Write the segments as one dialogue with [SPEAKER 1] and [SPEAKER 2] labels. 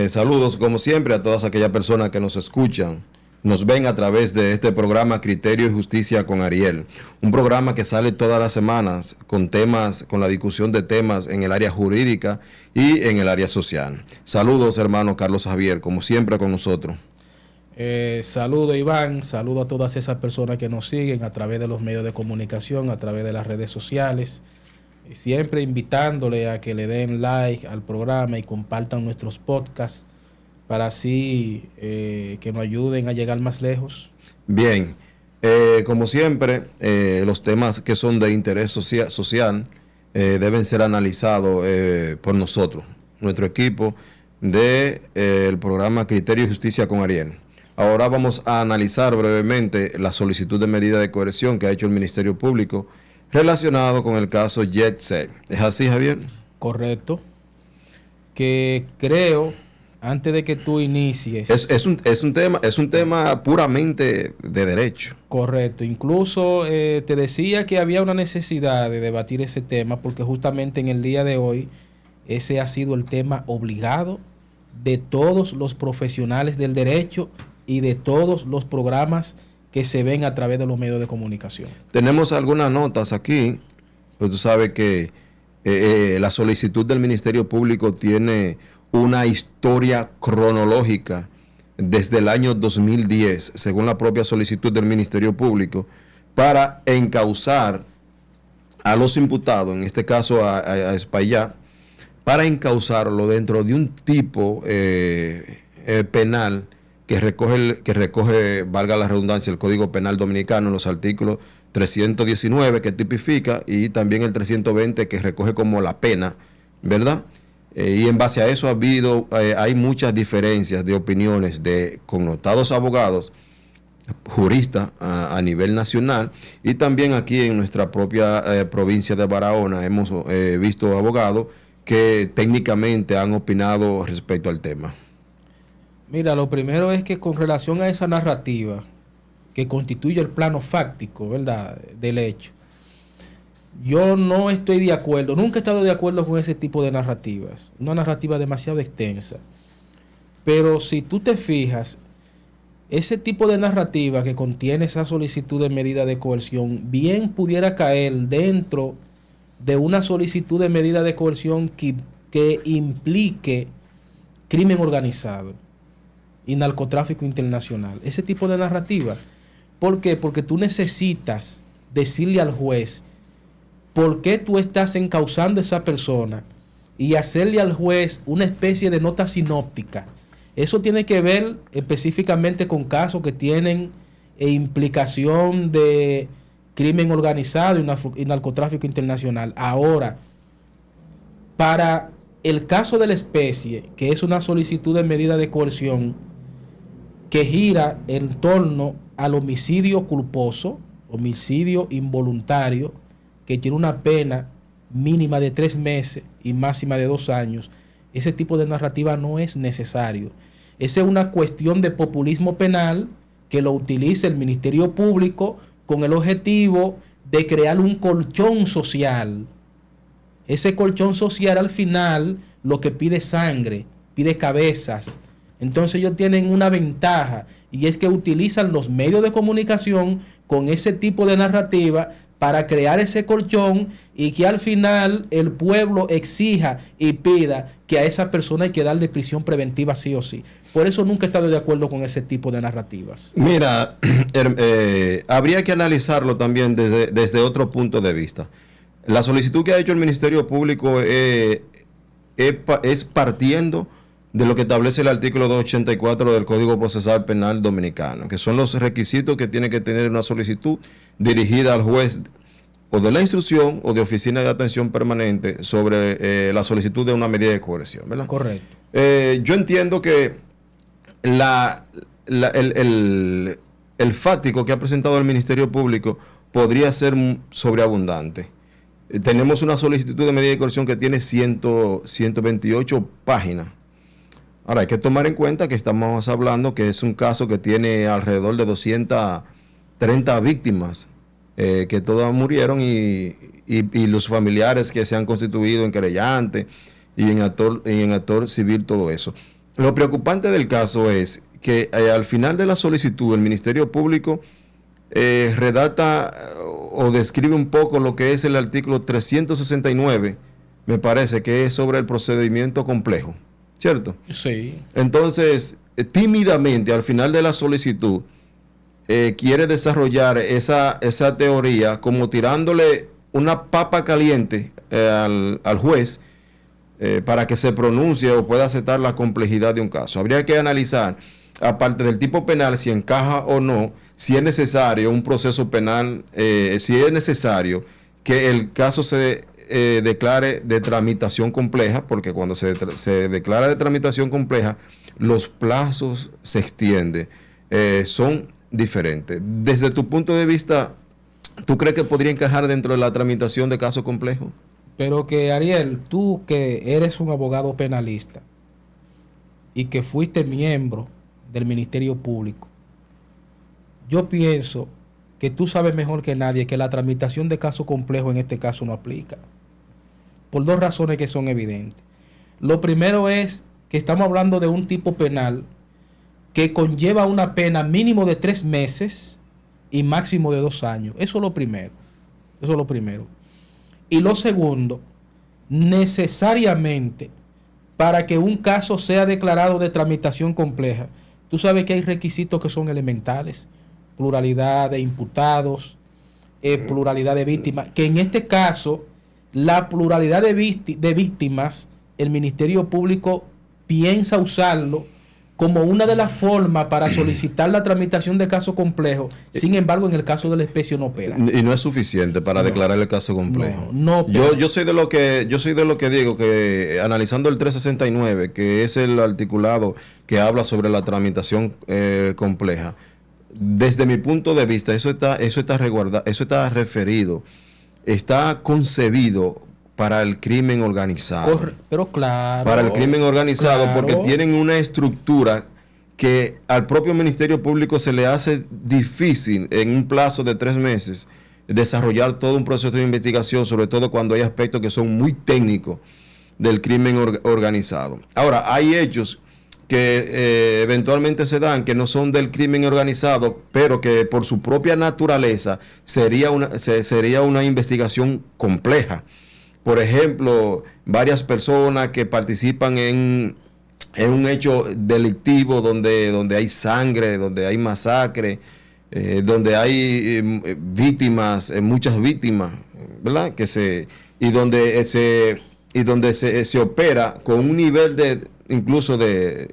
[SPEAKER 1] Saludos como siempre a todas aquellas personas que nos escuchan, nos ven a través de este programa Criterio y Justicia con Ariel, un programa que sale todas las semanas con temas, con la discusión de temas en el área jurídica y en el área social. Saludos, hermano Carlos Javier, como siempre con nosotros.
[SPEAKER 2] Saludo, Iván, saludo a todas esas personas que nos siguen a través de los medios de comunicación, a través de las redes sociales, y siempre invitándole a que le den like al programa y compartan nuestros podcasts para así que nos ayuden a llegar más lejos.
[SPEAKER 1] Bien, como siempre, los temas que son de interés social deben ser analizados por nosotros, nuestro equipo del programa Criterio y Justicia con Ariel. Ahora vamos a analizar brevemente la solicitud de medida de coerción que ha hecho el Ministerio Público relacionado con el caso Jet-Set. ¿Es así, Javier?
[SPEAKER 2] Correcto. Que creo, antes de que tú inicies...
[SPEAKER 1] Es un tema puramente de derecho.
[SPEAKER 2] Correcto. Incluso te decía que había una necesidad de debatir ese tema porque justamente en el día de hoy ese ha sido el tema obligado de todos los profesionales del derecho y de todos los programas que se ven a través de los medios de comunicación.
[SPEAKER 1] Tenemos algunas notas aquí. Tú sabes que la solicitud del Ministerio Público tiene una historia cronológica desde el año 2010, según la propia solicitud del Ministerio Público, para encauzar a los imputados, en este caso a Espaillá, para encauzarlo dentro de un tipo penal que recoge, valga la redundancia, el Código Penal Dominicano en los artículos 319 que tipifica y también el 320 que recoge como la pena, ¿verdad? Y en base a eso hay muchas diferencias de opiniones de connotados abogados, juristas a nivel nacional, y también aquí en nuestra propia provincia de Barahona hemos visto abogados que técnicamente han opinado respecto al tema.
[SPEAKER 2] Mira, lo primero es que con relación a esa narrativa que constituye el plano fáctico, ¿verdad?, del hecho, yo no estoy de acuerdo, nunca he estado de acuerdo con ese tipo de narrativas, una narrativa demasiado extensa. Pero si tú te fijas, ese tipo de narrativa que contiene esa solicitud de medida de coerción bien pudiera caer dentro de una solicitud de medida de coerción que implique crimen organizado y narcotráfico internacional. Ese tipo de narrativa. ¿Por qué? Porque tú necesitas decirle al juez por qué tú estás encauzando a esa persona y hacerle al juez una especie de nota sinóptica. Eso tiene que ver específicamente con casos que tienen implicación de crimen organizado y narcotráfico internacional. Ahora, para el caso de la especie, que es una solicitud de medida de coerción que gira en torno al homicidio culposo, homicidio involuntario, que tiene una pena mínima de 3 meses y máxima de 2 años, ese tipo de narrativa no es necesario. Esa es una cuestión de populismo penal que lo utiliza el Ministerio Público con el objetivo de crear un colchón social. Ese colchón social al final lo que pide sangre, pide cabezas. Entonces ellos tienen una ventaja y es que utilizan los medios de comunicación con ese tipo de narrativa para crear ese colchón y que al final el pueblo exija y pida que a esa persona hay que darle prisión preventiva sí o sí. Por eso nunca he estado de acuerdo con ese tipo de narrativas.
[SPEAKER 1] Mira, habría que analizarlo también desde otro punto de vista. La solicitud que ha hecho el Ministerio Público es partiendo de lo que establece el artículo 284 del Código Procesal Penal Dominicano, que son los requisitos que tiene que tener una solicitud dirigida al juez o de la instrucción o de oficina de atención permanente sobre la solicitud de una medida de coerción, ¿verdad?
[SPEAKER 2] Correcto.
[SPEAKER 1] Yo entiendo que el fático que ha presentado el Ministerio Público podría ser sobreabundante. Tenemos una solicitud de medida de coerción que tiene 128 páginas. Ahora, hay que tomar en cuenta que estamos hablando que es un caso que tiene alrededor de 230 víctimas, que todas murieron y los familiares que se han constituido en querellantes y en actor civil todo eso. Lo preocupante del caso es que al final de la solicitud el Ministerio Público redacta o describe un poco lo que es el artículo 369, me parece que es sobre el procedimiento complejo, ¿cierto?
[SPEAKER 2] Sí.
[SPEAKER 1] Entonces, tímidamente al final de la solicitud quiere desarrollar esa teoría como tirándole una papa caliente al juez para que se pronuncie o pueda aceptar la complejidad de un caso. Habría que analizar, aparte del tipo penal, si encaja o no, si es necesario un proceso penal, si es necesario que el caso se declare de tramitación compleja, porque cuando se declara de tramitación compleja, los plazos se extienden, son diferentes. Desde tu punto de vista, ¿tú crees que podría encajar dentro de la tramitación de caso complejo?
[SPEAKER 2] Pero que, Ariel, tú que eres un abogado penalista y que fuiste miembro del Ministerio Público, yo pienso que tú sabes mejor que nadie que la tramitación de caso complejo en este caso no aplica, por dos razones que son evidentes. Lo primero es que estamos hablando de un tipo penal que conlleva una pena mínimo de 3 meses y máximo de 2 años. Eso es lo primero. Eso es lo primero. Y lo segundo, necesariamente para que un caso sea declarado de tramitación compleja, tú sabes que hay requisitos que son elementales: pluralidad de imputados, pluralidad de víctimas, que en este caso la pluralidad de víctimas, el Ministerio Público piensa usarlo como una de las formas para solicitar la tramitación de caso complejo. Sin embargo, en el caso de la especie no opera.
[SPEAKER 1] Y no es suficiente para declarar el caso complejo.
[SPEAKER 2] No
[SPEAKER 1] yo soy de lo que digo que analizando el 369, que es el articulado que habla sobre la tramitación compleja, desde mi punto de vista, eso está referido, está concebido para el crimen organizado.
[SPEAKER 2] Pero claro.
[SPEAKER 1] Para el crimen organizado,
[SPEAKER 2] claro.
[SPEAKER 1] Porque tienen una estructura que al propio Ministerio Público se le hace difícil en un plazo de 3 meses desarrollar todo un proceso de investigación, sobre todo cuando hay aspectos que son muy técnicos del crimen organizado. Ahora, hay hechos que eventualmente se dan que no son del crimen organizado, pero que por su propia naturaleza sería una investigación compleja. Por ejemplo, varias personas que participan en un hecho delictivo donde hay sangre, donde hay masacre, donde hay víctimas, muchas víctimas, ¿verdad? Y donde se opera con un nivel incluso de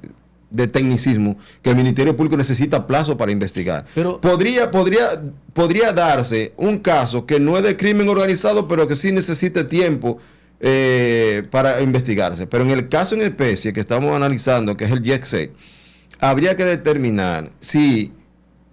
[SPEAKER 1] tecnicismo que el Ministerio Público necesita plazo para investigar. Pero podría darse un caso que no es de crimen organizado, pero que sí necesite tiempo para investigarse. Pero en el caso en especie que estamos analizando, que es el JEC-6, habría que determinar si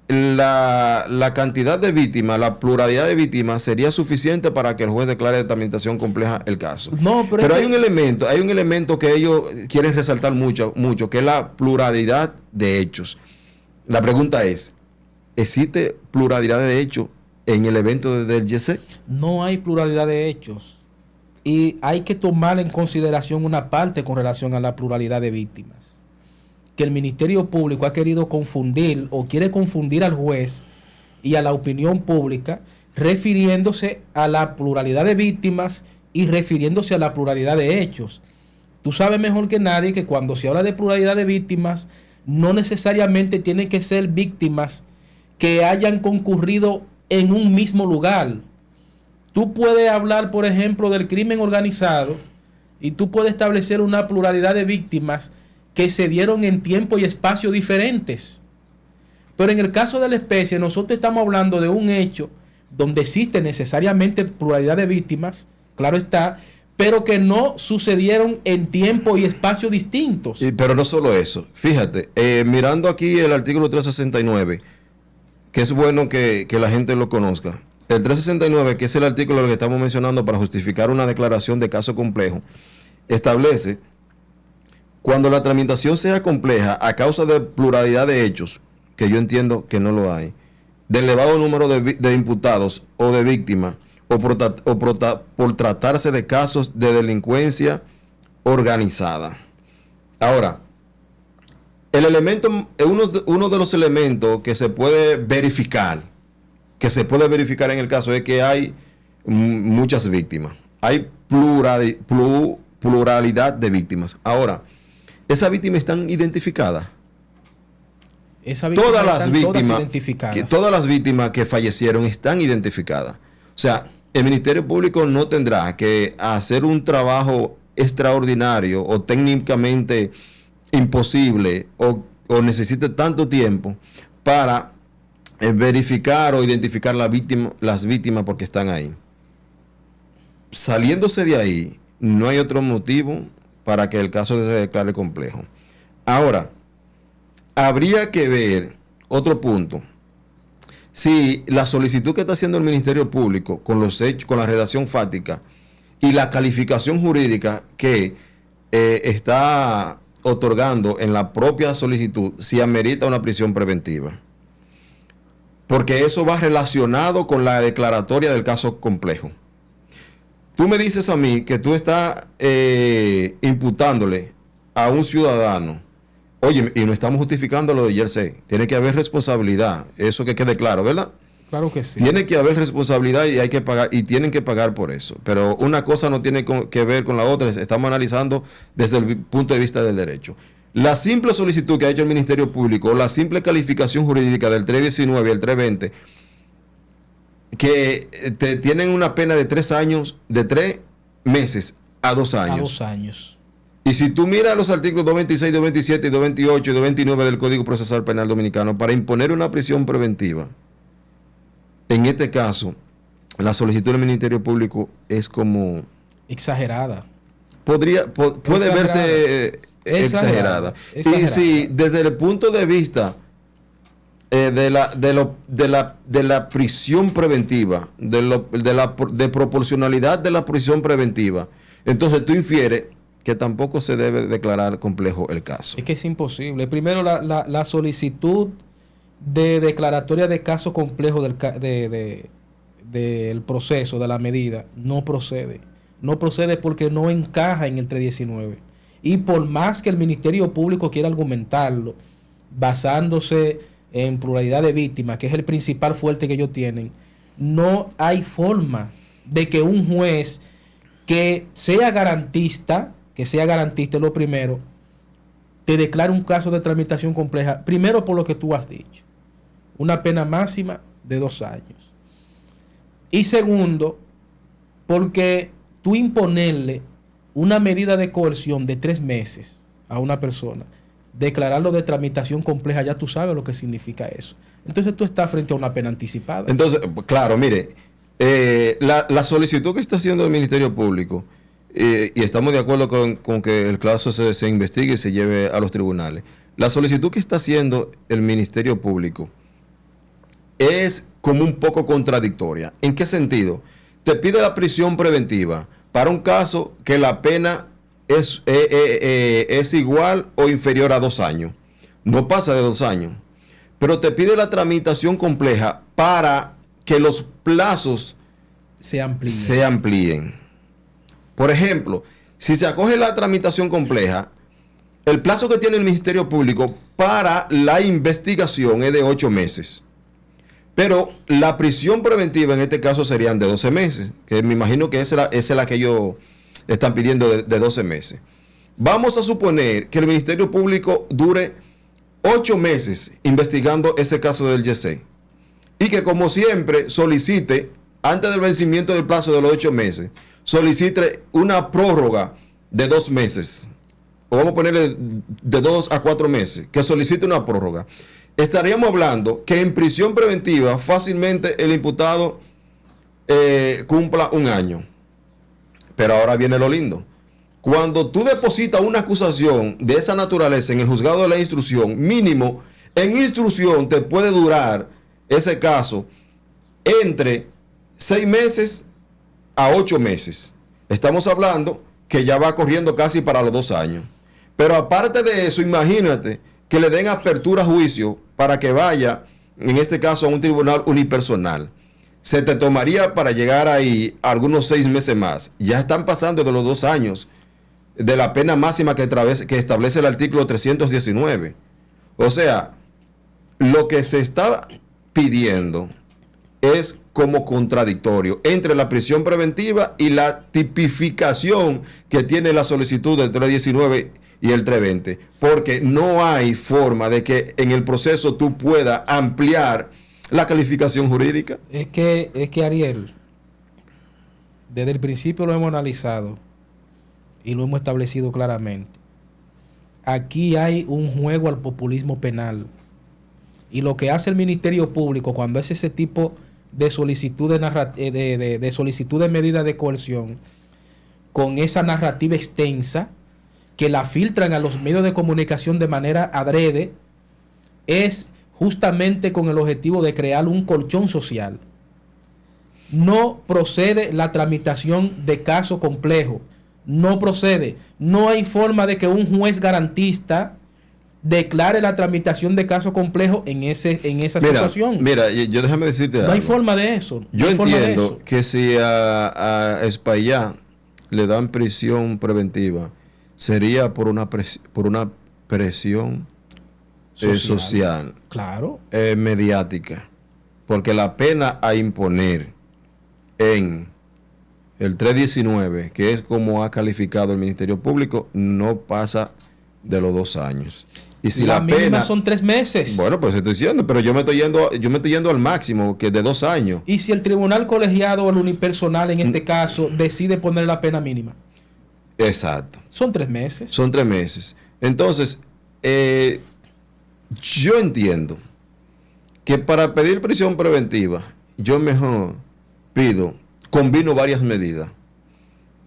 [SPEAKER 1] la cantidad de víctimas, la pluralidad de víctimas sería suficiente para que el juez declare de tramitación compleja el caso.
[SPEAKER 2] No, pero
[SPEAKER 1] hay un elemento que ellos quieren resaltar mucho, que es la pluralidad de hechos. La pregunta es, ¿existe pluralidad de hechos en el evento del JEC?
[SPEAKER 2] No hay pluralidad de hechos. Y hay que tomar en consideración una parte con relación a la pluralidad de víctimas. Que el Ministerio Público ha querido confundir o quiere confundir al juez y a la opinión pública, refiriéndose a la pluralidad de víctimas y refiriéndose a la pluralidad de hechos. Tú sabes mejor que nadie que cuando se habla de pluralidad de víctimas, no necesariamente tienen que ser víctimas que hayan concurrido en un mismo lugar. Tú puedes hablar, por ejemplo, del crimen organizado y tú puedes establecer una pluralidad de víctimas que se dieron en tiempo y espacio diferentes. Pero en el caso de la especie, nosotros estamos hablando de un hecho donde existe necesariamente pluralidad de víctimas, claro está, pero que no sucedieron en tiempo y espacio distintos.
[SPEAKER 1] Pero no solo eso. Fíjate, mirando aquí el artículo 369, que es bueno que la gente lo conozca. El 369, que es el artículo que estamos mencionando para justificar una declaración de caso complejo, establece: cuando la tramitación sea compleja a causa de pluralidad de hechos, que yo entiendo que no lo hay, de elevado número de imputados o de víctimas, o por tratarse de casos de delincuencia organizada. Ahora, el elemento, uno de los elementos que se puede verificar, en el caso es que hay muchas víctimas. Hay pluralidad de víctimas. Ahora, ¿esas víctimas están identificadas? Todas las víctimas que fallecieron están identificadas. O sea, el Ministerio Público no tendrá que hacer un trabajo extraordinario o técnicamente imposible o necesite tanto tiempo para verificar o identificar las víctimas porque están ahí. Saliéndose de ahí, no hay otro motivo para que el caso se declare complejo. Ahora, habría que ver otro punto. Si la solicitud que está haciendo el Ministerio Público con los hechos, con la redacción fáctica y la calificación jurídica que está otorgando en la propia solicitud, si amerita una prisión preventiva. Porque eso va relacionado con la declaratoria del caso complejo. Tú me dices a mí que tú estás imputándole a un ciudadano. Oye, y no estamos justificando lo de Jersey. Tiene que haber responsabilidad. Eso que quede claro, ¿verdad?
[SPEAKER 2] Claro que sí.
[SPEAKER 1] Tiene que haber responsabilidad y hay que pagar, y tienen que pagar por eso. Pero una cosa no tiene que ver con la otra. Estamos analizando desde el punto de vista del derecho. La simple solicitud que ha hecho el Ministerio Público, la simple calificación jurídica del 319 y el 320, que tienen una pena de 3 años, de 3 meses a 2 años.
[SPEAKER 2] A 2 años.
[SPEAKER 1] Y si tú miras los artículos 226, 227, 228 y 229 del Código Procesal Penal Dominicano, para imponer una prisión preventiva, en este caso, la solicitud del Ministerio Público es como...
[SPEAKER 2] exagerada.
[SPEAKER 1] Puede verse exagerada. Y si desde el punto de vista de la prisión preventiva, de proporcionalidad de la prisión preventiva, entonces tú infieres que tampoco se debe declarar complejo el caso.
[SPEAKER 2] Es que es imposible. Primero, la solicitud de declaratoria de caso complejo del proceso, de la medida, no procede. No procede porque no encaja en el 319. Y por más que el Ministerio Público quiera argumentarlo, basándose en pluralidad de víctimas, que es el principal fuerte que ellos tienen, no hay forma de que un juez que sea garantista es lo primero, te declara un caso de tramitación compleja, primero por lo que tú has dicho, una pena máxima de 2 años. Y segundo, porque tú imponerle una medida de coerción de 3 meses a una persona, declararlo de tramitación compleja, ya tú sabes lo que significa eso. Entonces tú estás frente a una pena anticipada.
[SPEAKER 1] Entonces, claro, mire, la solicitud que está haciendo el Ministerio Público, y estamos de acuerdo con que el caso se investigue y se lleve a los tribunales. La solicitud que está haciendo el Ministerio Público es como un poco contradictoria. ¿En qué sentido? Te pide la prisión preventiva para un caso que la pena es igual o inferior a 2 años. No pasa de 2 años. Pero te pide la tramitación compleja para que los plazos
[SPEAKER 2] se
[SPEAKER 1] amplíen. Por ejemplo, si se acoge la tramitación compleja, el plazo que tiene el Ministerio Público para la investigación es de 8 meses. Pero la prisión preventiva en este caso serían de 12 meses, que me imagino que esa es la que ellos están pidiendo de 12 meses. Vamos a suponer que el Ministerio Público dure 8 meses investigando ese caso del Yersey y que, como siempre, solicite, antes del vencimiento del plazo de los 8 meses, solicite una prórroga de 2 meses, o vamos a ponerle de 2 a 4 meses, que solicite una prórroga. Estaríamos hablando que en prisión preventiva fácilmente el imputado cumpla 1 año. Pero ahora viene lo lindo. Cuando tú depositas una acusación de esa naturaleza en el juzgado de la instrucción, mínimo en instrucción te puede durar ese caso entre 6 meses a 8 meses. Estamos hablando que ya va corriendo casi para los 2 años. Pero aparte de eso, imagínate que le den apertura a juicio para que vaya, en este caso, a un tribunal unipersonal. Se te tomaría para llegar ahí algunos 6 meses más. Ya están pasando de los 2 años. de la pena máxima que establece el artículo 319. O sea, lo que se está pidiendo es como contradictorio entre la prisión preventiva y la tipificación que tiene la solicitud del 319 y el 320, porque no hay forma de que en el proceso tú puedas ampliar la calificación jurídica.
[SPEAKER 2] Es que Ariel, desde el principio lo hemos analizado y lo hemos establecido claramente. Aquí hay un juego al populismo penal. Y lo que hace el Ministerio Público cuando hace ese tipo de solicitud de solicitud de medida de coerción, con esa narrativa extensa, que la filtran a los medios de comunicación de manera adrede, es justamente con el objetivo de crear un colchón social. No procede la tramitación de caso complejo. No procede. No hay forma de que un juez garantista declare la tramitación de caso complejo en esa situación.
[SPEAKER 1] Mira, yo déjame decirte algo.
[SPEAKER 2] No hay forma de eso.
[SPEAKER 1] Yo entiendo que si a Espaillá le dan prisión preventiva, sería por una presión social,
[SPEAKER 2] claro,
[SPEAKER 1] mediática, porque la pena a imponer en el 319, que es como ha calificado el Ministerio Público, no pasa de los 2 años. Y si la pena
[SPEAKER 2] son 3 meses.
[SPEAKER 1] Bueno, pues estoy diciendo, pero yo me estoy yendo al máximo, que es de 2 años.
[SPEAKER 2] Y si el tribunal colegiado o el unipersonal en este caso decide poner la pena mínima.
[SPEAKER 1] Exacto.
[SPEAKER 2] Son 3 meses.
[SPEAKER 1] Son 3 meses. Entonces, yo entiendo que para pedir prisión preventiva, yo mejor combino varias medidas.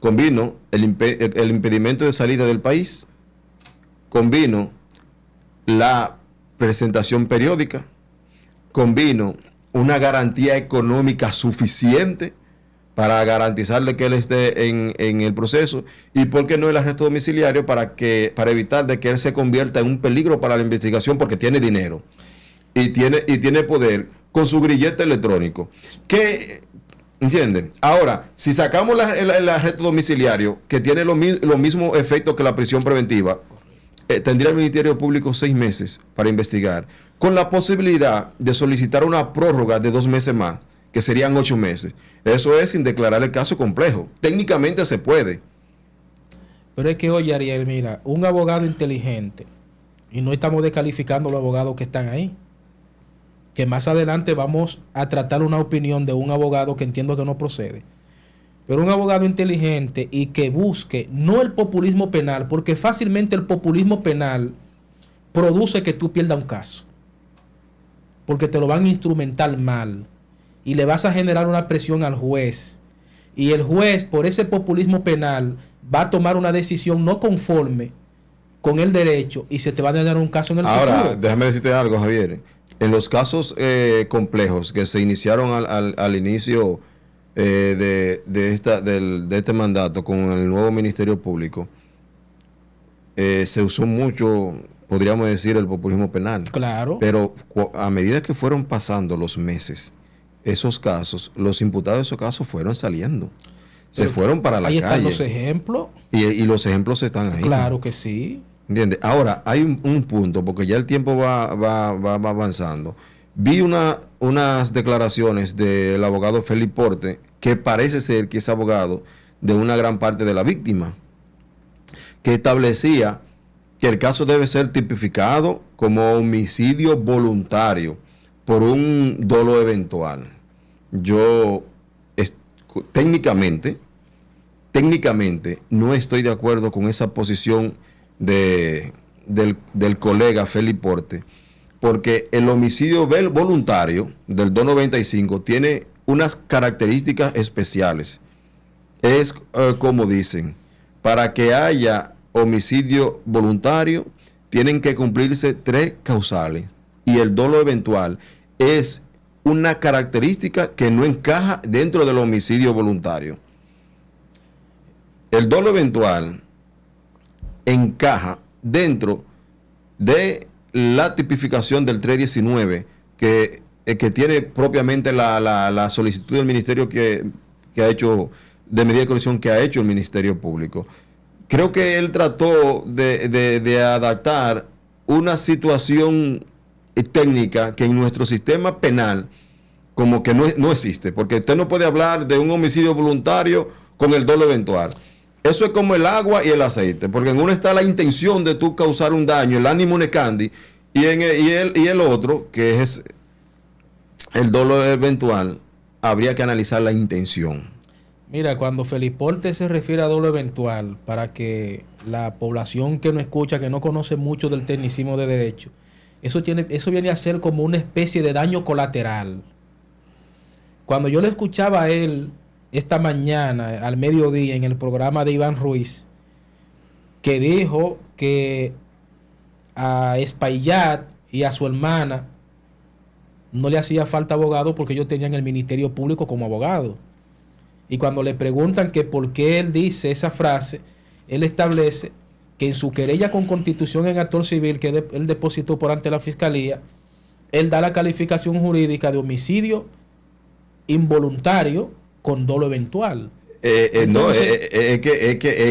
[SPEAKER 1] Combino el impedimento de salida del país, combino la presentación periódica, combino una garantía económica suficiente para garantizarle que él esté en el proceso, y por qué no el arresto domiciliario para evitar de que él se convierta en un peligro para la investigación, porque tiene dinero y tiene poder con su grillete electrónico. ¿Entienden? Ahora, si sacamos el arresto domiciliario, que tiene los mismos efectos que la prisión preventiva, tendría el Ministerio Público 6 meses para investigar, con la posibilidad de solicitar una prórroga de 2 meses más, que serían 8 meses. Eso es sin declarar el caso complejo. Técnicamente se puede.
[SPEAKER 2] Pero es que, oye, Ariel, mira, un abogado inteligente, y no estamos descalificando a los abogados que están ahí, que más adelante vamos a tratar una opinión de un abogado que entiendo que no procede. Pero un abogado inteligente y que busque no el populismo penal, porque fácilmente el populismo penal produce que tú pierdas un caso, porque te lo van a instrumentar mal y le vas a generar una presión al juez, y el juez por ese populismo penal va a tomar una decisión no conforme con el derecho y se te va a dañar un caso en el futuro.
[SPEAKER 1] Ahora, déjame decirte algo, Javier. En los casos complejos que se iniciaron al inicio de este mandato con el nuevo Ministerio Público, se usó mucho, podríamos decir, el populismo penal.
[SPEAKER 2] Claro.
[SPEAKER 1] Pero a medida que fueron pasando los meses, esos casos, los imputados de esos casos fueron saliendo. Se fueron para la calle.
[SPEAKER 2] Ahí están los ejemplos.
[SPEAKER 1] Y los ejemplos están ahí.
[SPEAKER 2] Claro que sí.
[SPEAKER 1] ¿Entiendes? Ahora, hay un punto, porque ya el tiempo va avanzando. Vi unas declaraciones del abogado Félix Porte, que parece ser que es abogado de una gran parte de la víctima, que establecía que el caso debe ser tipificado como homicidio voluntario por un dolo eventual. Yo técnicamente no estoy de acuerdo con esa posición del colega Félix Porte, porque el homicidio voluntario del 295 tiene unas características especiales. Es como dicen, para que haya homicidio voluntario tienen que cumplirse 3 causales, y el dolo eventual es una característica que no encaja dentro del homicidio voluntario. El dolo eventual encaja dentro de la tipificación del 319 que tiene propiamente la solicitud del ministerio que ha hecho, de medida de corrección que ha hecho el Ministerio Público. creo que él trató de adaptar una situación técnica que en nuestro sistema penal como que no existe, porque usted no puede hablar de un homicidio voluntario con el dolo eventual. Eso es como el agua y el aceite, porque en uno está la intención de tú causar un daño, el animus necandi, y el otro, que es el dolo eventual, habría que analizar la intención.
[SPEAKER 2] Mira, cuando Feliporte se refiere a dolo eventual, para que la población que no escucha, que no conoce mucho del tecnicismo de derecho, eso viene a ser como una especie de daño colateral. Cuando yo le escuchaba a él esta mañana, al mediodía, en el programa de Iván Ruiz, que dijo que a Espaillat y a su hermana no le hacía falta abogado porque ellos tenían el Ministerio Público como abogado. Y cuando le preguntan que por qué él dice esa frase, él establece que en su querella con constitución en actor civil que él depositó por ante la fiscalía, él da la calificación jurídica de homicidio involuntario con dolo eventual.
[SPEAKER 1] Entonces, es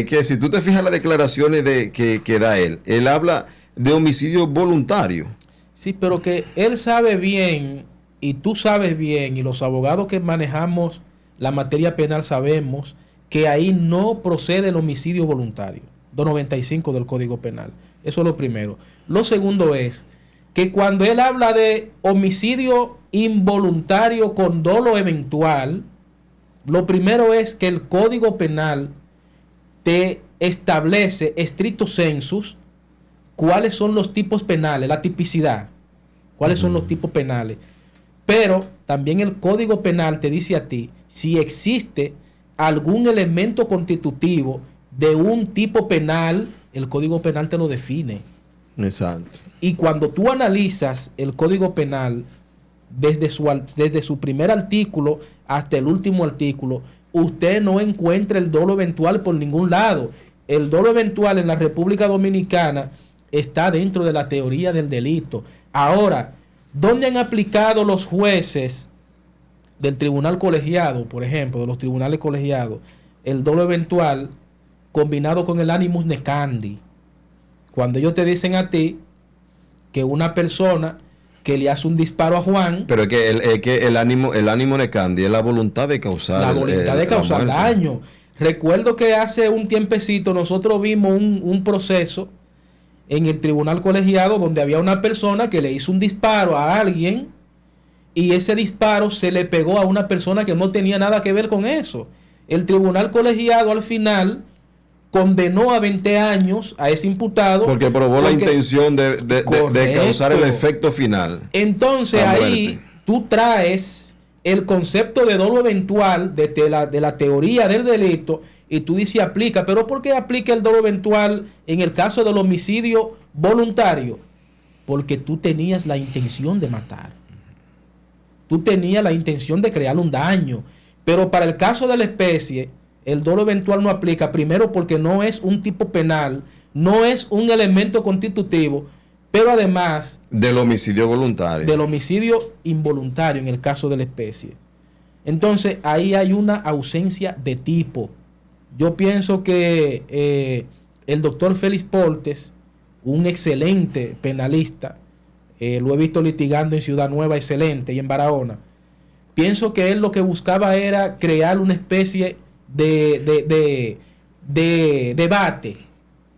[SPEAKER 1] que si tú te fijas las declaraciones que da él habla de homicidio voluntario.
[SPEAKER 2] Sí, pero que él sabe bien, y tú sabes bien, y los abogados que manejamos la materia penal sabemos que ahí no procede el homicidio voluntario. 295 del Código Penal. Eso es lo primero. Lo segundo es que cuando él habla de homicidio involuntario con dolo eventual, lo primero es que el Código Penal te establece estricto sensus cuáles son los tipos penales, la tipicidad, cuáles son los tipos penales. Pero también el Código Penal te dice a ti si existe algún elemento constitutivo de un tipo penal, el Código Penal te lo define.
[SPEAKER 1] Exacto.
[SPEAKER 2] Y cuando tú analizas el Código Penal desde su primer artículo hasta el último artículo, usted no encuentra el dolo eventual por ningún lado. El dolo eventual en la República Dominicana está dentro de la teoría del delito. Ahora, ¿dónde han aplicado los jueces del tribunal colegiado, por ejemplo, de los tribunales colegiados, el dolo eventual combinado con el animus necandi? Cuando ellos te dicen a ti que una persona que le hace un disparo a Juan...
[SPEAKER 1] Pero es que el ánimo necandi es la voluntad de causar...
[SPEAKER 2] La voluntad de causar daño. Recuerdo que hace un tiempecito nosotros vimos un proceso en el tribunal colegiado donde había una persona que le hizo un disparo a alguien y ese disparo se le pegó a una persona que no tenía nada que ver con eso. El tribunal colegiado al final condenó a 20 años a ese imputado.
[SPEAKER 1] Porque probó la intención de causar el efecto final.
[SPEAKER 2] Entonces ahí tú traes el concepto de dolo eventual de la teoría del delito y tú dices aplica. ¿Pero por qué aplica el dolo eventual en el caso del homicidio voluntario? Porque tú tenías la intención de matar. Tú tenías la intención de crear un daño. Pero para el caso de la especie, el dolo eventual no aplica. Primero porque no es un tipo penal, no es un elemento constitutivo, pero además...
[SPEAKER 1] Del homicidio voluntario.
[SPEAKER 2] Del homicidio involuntario en el caso de la especie. Entonces ahí hay una ausencia de tipo. Yo pienso que el doctor Félix Portes, un excelente penalista, lo he visto litigando en Ciudad Nueva, excelente, y en Barahona. Pienso que él lo que buscaba era crear una especie de debate.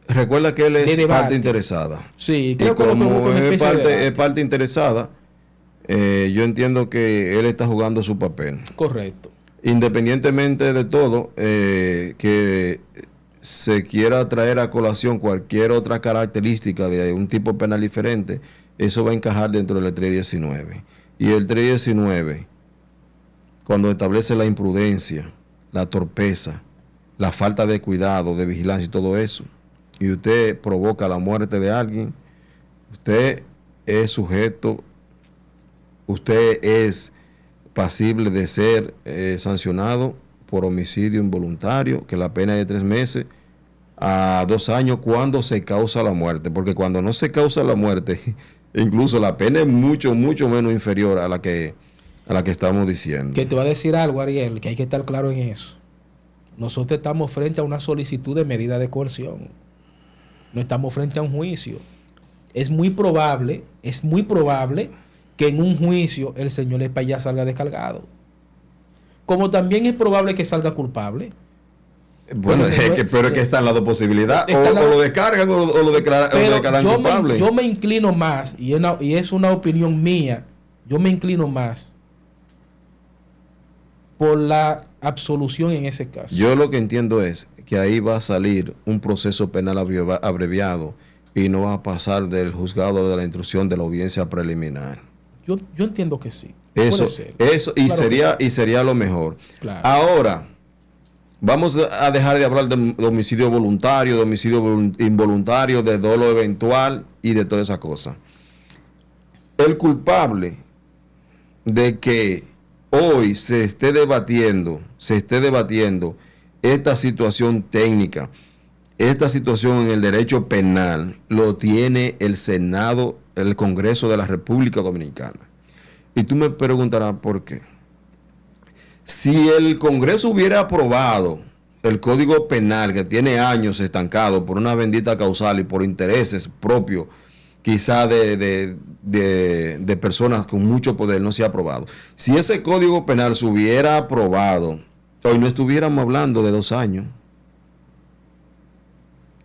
[SPEAKER 1] Recuerda que él es parte interesada.
[SPEAKER 2] Sí, creo
[SPEAKER 1] que como es parte interesada, yo entiendo que él está jugando su papel.
[SPEAKER 2] Correcto.
[SPEAKER 1] Independientemente de todo, que se quiera traer a colación cualquier otra característica de un tipo penal diferente, eso va a encajar dentro del 319. Y el 319, cuando establece la imprudencia, la torpeza, la falta de cuidado, de vigilancia y todo eso, y usted provoca la muerte de alguien, usted es sujeto, usted es pasible de ser sancionado por homicidio involuntario, que la pena es de 3 meses a 2 años cuando se causa la muerte, porque cuando no se causa la muerte, incluso la pena es mucho menos inferior a la que estamos diciendo.
[SPEAKER 2] Que te voy a decir algo, Ariel, que hay que estar claro en eso. nosotros estamos frente a una solicitud de medida de coerción. No estamos frente a un juicio. Es muy probable que en un juicio el señor Espaillat salga descargado. Como también es probable que salga culpable.
[SPEAKER 1] Bueno, pero es que está en la dos posibilidades. O lo descargan o lo declaran culpable.
[SPEAKER 2] Yo me inclino más, y es una opinión mía, yo me inclino más por la absolución en ese caso.
[SPEAKER 1] Yo lo que entiendo es que ahí va a salir un proceso penal abreviado y no va a pasar del juzgado de la instrucción de la audiencia preliminar.
[SPEAKER 2] Yo entiendo que sí.
[SPEAKER 1] Eso y claro sería lo mejor. Claro. Ahora, vamos a dejar de hablar de homicidio voluntario, de homicidio involuntario, de dolo eventual y de todas esas cosas. El culpable de que hoy se esté debatiendo esta situación técnica, esta situación en el derecho penal, lo tiene el Senado, el Congreso de la República Dominicana. Y tú me preguntarás por qué. Si el Congreso hubiera aprobado el Código Penal, que tiene años estancado por una bendita causal y por intereses propios, quizá de personas con mucho poder, no se ha aprobado. Si ese Código Penal se hubiera aprobado, hoy no estuviéramos hablando de 2 años.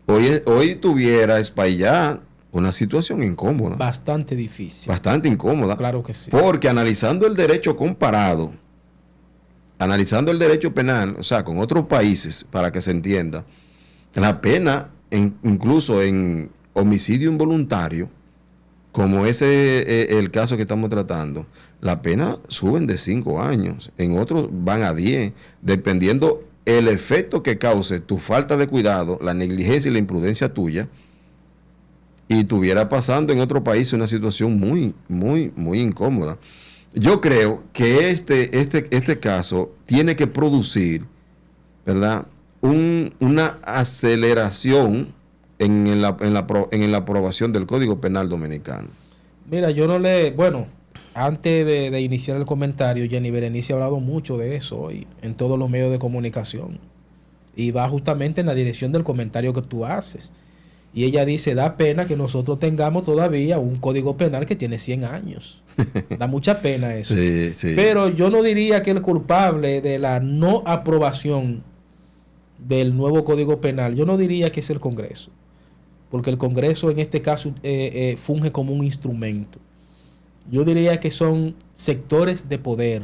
[SPEAKER 1] Hoy tuviera Espaillat una situación incómoda.
[SPEAKER 2] Bastante difícil.
[SPEAKER 1] Bastante incómoda.
[SPEAKER 2] Claro que sí.
[SPEAKER 1] Porque analizando el derecho comparado, analizando el derecho penal, o sea, con otros países, para que se entienda, la pena, incluso en homicidio involuntario, como ese el caso que estamos tratando, la pena suben de 5 años, en otros van a 10, dependiendo el efecto que cause tu falta de cuidado, la negligencia y la imprudencia tuya, y estuviera pasando en otro país una situación muy, muy, muy incómoda. Yo creo que este caso tiene que producir, ¿verdad?, una aceleración en la aprobación del Código Penal dominicano.
[SPEAKER 2] Mira, antes de iniciar el comentario, Jenny Berenice ha hablado mucho de eso hoy en todos los medios de comunicación. Y va justamente en la dirección del comentario que tú haces. Y ella dice, da pena que nosotros tengamos todavía un Código Penal que tiene 100 años. Da mucha pena eso.
[SPEAKER 1] Sí, sí.
[SPEAKER 2] Pero yo no diría que el culpable de la no aprobación del nuevo Código Penal, yo no diría que es el Congreso. Porque el Congreso en este caso funge como un instrumento. Yo diría que son sectores de poder.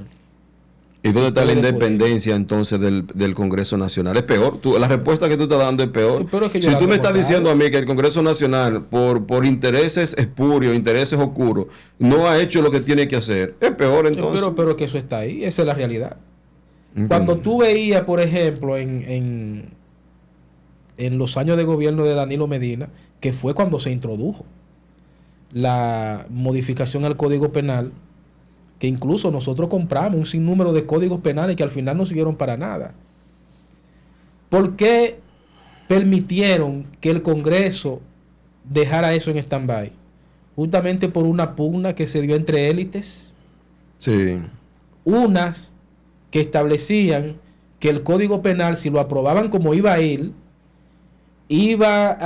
[SPEAKER 1] ¿Y dónde está la independencia entonces del Congreso Nacional? ¿Es peor? La respuesta que tú estás dando es peor. Si tú me estás diciendo a mí que el Congreso Nacional, por intereses espurios, intereses oscuros, no ha hecho lo que tiene que hacer, es peor entonces.
[SPEAKER 2] Pero que eso está ahí, esa es la realidad. Cuando tú veías, por ejemplo, en los años de gobierno de Danilo Medina, que fue cuando se introdujo la modificación al Código Penal, que incluso nosotros compramos un sinnúmero de códigos penales que al final no sirvieron para nada. ¿Por qué permitieron que el Congreso dejara eso en stand-by? Justamente por una pugna que se dio entre élites.
[SPEAKER 1] Sí.
[SPEAKER 2] Unas que establecían que el Código Penal, si lo aprobaban como iba a ir, iba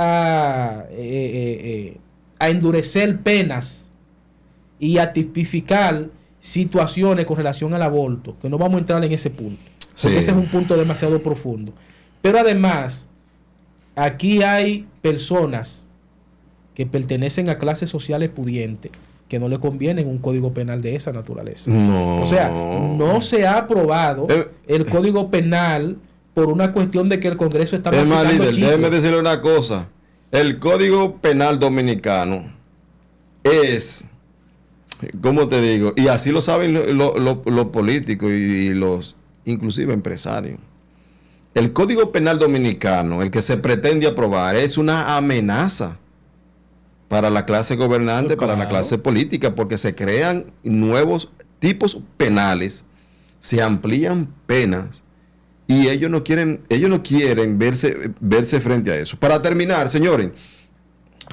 [SPEAKER 2] a endurecer penas y a tipificar situaciones con relación al aborto, que no vamos a entrar en ese punto, porque ese es un punto demasiado profundo. Pero además, aquí hay personas que pertenecen a clases sociales pudientes que no le conviene un código penal de esa naturaleza.
[SPEAKER 1] No.
[SPEAKER 2] O sea, no se ha aprobado el código penal por una cuestión de que el Congreso está
[SPEAKER 1] machucando chicos. Déjeme decirle una cosa. El Código Penal dominicano es, ¿cómo te digo? Y así lo saben los políticos y los inclusive empresarios. El Código Penal dominicano, el que se pretende aprobar, es una amenaza para la clase gobernante, pues claro, para la clase política, porque se crean nuevos tipos penales, se amplían penas y ellos no quieren verse frente a eso. Para terminar, señores,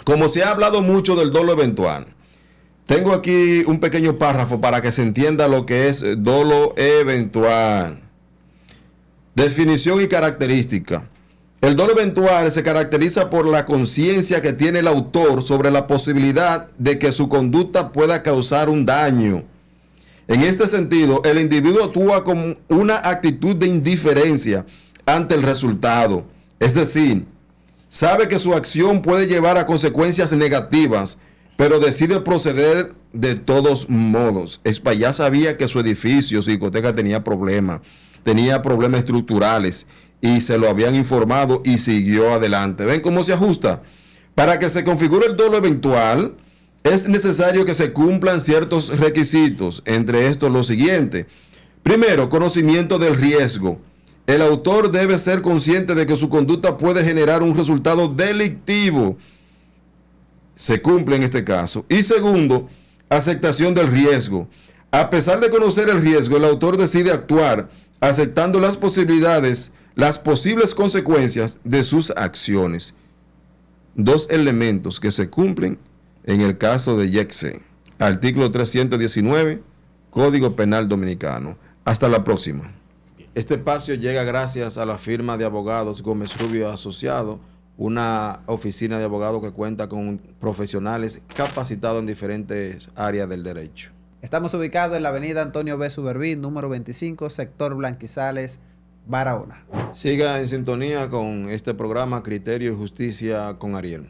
[SPEAKER 1] como se ha hablado mucho del dolo eventual, tengo aquí un pequeño párrafo para que se entienda lo que es dolo eventual. Definición y característica. El dolo eventual se caracteriza por la conciencia que tiene el autor sobre la posibilidad de que su conducta pueda causar un daño. En este sentido, el individuo actúa con una actitud de indiferencia ante el resultado. Es decir, sabe que su acción puede llevar a consecuencias negativas, pero decide proceder de todos modos. Espaillá sabía que su edificio, su discoteca, tenía problemas estructurales y se lo habían informado y siguió adelante. ¿Ven cómo se ajusta? Para que se configure el dolo eventual, es necesario que se cumplan ciertos requisitos, entre estos los siguientes. Primero, conocimiento del riesgo. El autor debe ser consciente de que su conducta puede generar un resultado delictivo. Se cumple en este caso. Y segundo, aceptación del riesgo. A pesar de conocer el riesgo, el autor decide actuar aceptando las posibles consecuencias de sus acciones. Dos elementos que se cumplen en el caso de Yexen. Artículo 319, Código Penal Dominicano. Hasta la próxima. Este espacio llega gracias a la firma de abogados Gómez Rubio Asociado, una oficina de abogados que cuenta con profesionales capacitados en diferentes áreas del derecho.
[SPEAKER 3] Estamos ubicados en la avenida Antonio B. Suberví, número 25, sector Blanquizales, Barahona.
[SPEAKER 1] Siga en sintonía con este programa Criterio y Justicia con Ariel.